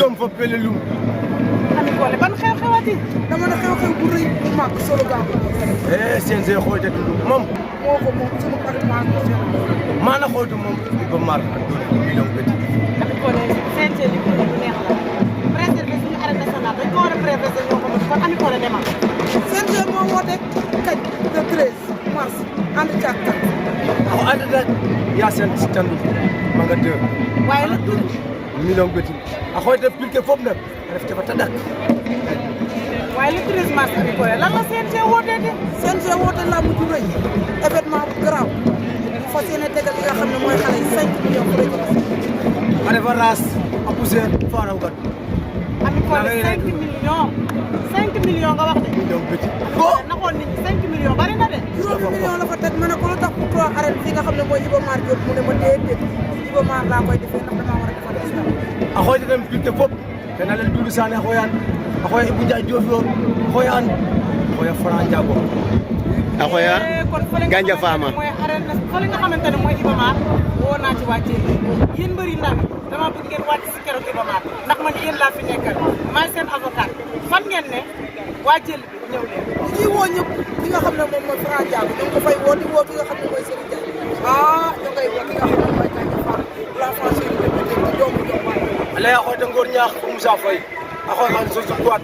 jom fa pelelum Ami Collé ban xew-xewati dama ne xew-xew bu rëy bu mag solo gaaw CNG xoyte moom moo ko moom sama xarit maa ko maana xoytu moom Iba Mar million petit Ami Collé CNG li ko bu neex la préserver suñu arène nationale dañ ko war a préserver ñoo ko mën kon Ami Collé demal CNG moo woote kañ le 13 mars ànd caag kat ako anda dak ya sen standu maga 2 waaye la million petit a xoyte pilke fop nak def ca fa tadak waaye le 13 mars Ami Collé lan la CNG wootee de CNG woote lamb ju rëy événement bu garaaw fas yéene tegal li nga xam ne mooy xale yi 5 millions pour rajo a refa raas a poussière fa raw gat Ami Collé 5 millions nga wax de million petit naxoon nit ñi 5 millions bari na de juróomi million la fa teg ma ne ko lu tax pour trois arène fi nga xam ne mooy Iba Mar Diop mu ne ma déedéet Iba Mar laa koy defee ndax damaa war a defal islam a xoyte dem pilke fop tena len Doudou Sané a xoyan a xoya Ibou Ndiaye Diofior a xoyan a xoya Franc Ndiago a xoya kon fële nga Ganja Fama mooy arène na fële nga xamante ne mooy Iba Mar woo naa ci wàccee yéen mbëri ndaw dama bëgg ngeen wàcc si keroog Iba Mar ndax man yéen laa fi nekkal maay seen avocat fan ngeen ne waa jël bi ñëw leen ñi ciy woo ñëpp li nga xam ne moom mooy Franc Ndiago ñu ngi ko fay woo di woo ki nga xam ne mooy Serigne Ndiaye ñu ngay woo ki nga xam ne mooy Ganja Fama la France yi di doomu Diomaye ale a xoyte Ngor Ñaax fo Moussa Faye a xoy xan Sosu Boat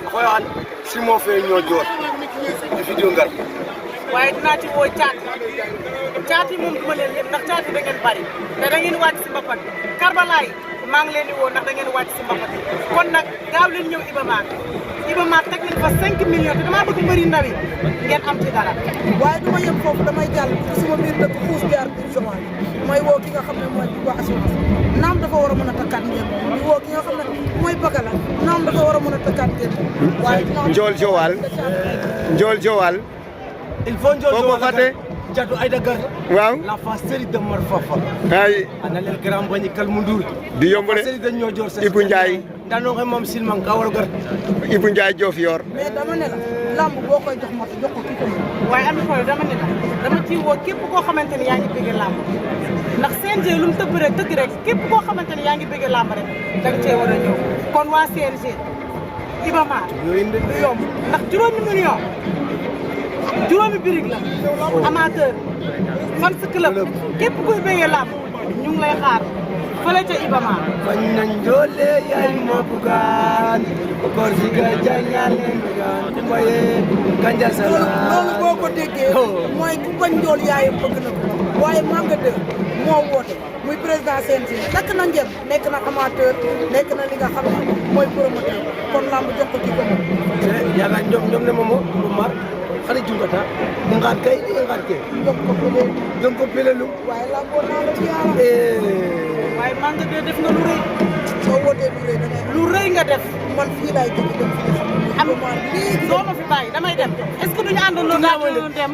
a xoy xan Simon Faye ñoo joor di fi ngar waaye dinaa ci woo caati moom duma leen lim ndax caati da ngeen bari te da ngeen wàcc si mbapat Karbalaay maa ngi leen di woo ndax da ngeen wàcc si mbapat kon nag gaaw leen ñëw Iba Mar teg nañ fa 5 millions te damaa bëgg mbëri ndaw yi ngeen am ci dara waaye du ma yem foofu damay jàll suma biir dëkk xuus jaar biir Joal mooy woo ki nga xam ne mooy waa assurance naam dafa war a mën a takkaat ngeen di woo ki nga xam ne mooy Bagala naam dafa war a mën a takkaat ngeen waaye Njool Joal Njool Joal il faut Njool boo ko fàtte Jatu Aïda Gar waaw la fa série de Mar Fafa ay ana leen grand bañi kal mu ndur di yomb de série de ñoo joor Ibou Ndiaye dano xe moom silman ka war gar Ibou Ndiaye Diofior mais dama ne la lamb boo koy jox moto jox ko ki ko mën waaye Ami Collé dama ne la dama ciy woo képp koo xamante ne yaa ngi bëgg làmb ndax CNG lu mu tëbb rek tëgg rek képp koo xamante ne yaa ngi bëgg làmb rek da nga cee war a ñëw kon waa CNG Iba Mar du yomb ndax juróomi birig la amateur fans club képp kuy bëgg làmb ñu ngi lay xaar fële ca Iba Mar bañ nañ doole yaay ma bugaan kor si ga jañal leen bugaan ku maye Ganja Sala loolu boo ko déggee mooy ku bañ njool yaayam bëgg na ko waaye Manga 2 moo woote muy président CNG nekk na njëm nekk na amateur nekk na li nga xam ne mooy promoteur kon lamb jox ko ci ko yaga ñom ne momo Iba Mar xari jungata ngat kay ngat ke jox ko pelelu waaye lamboo naa la ci yàlla waaye Manga 2 def nga lu rëy soo wootee lu rëy da ngay lu rëy nga def man fii laay jóge dem fi nga xam ne am doo ma fi bàyyi damay dem est-ce que duñu àndandoo daal dem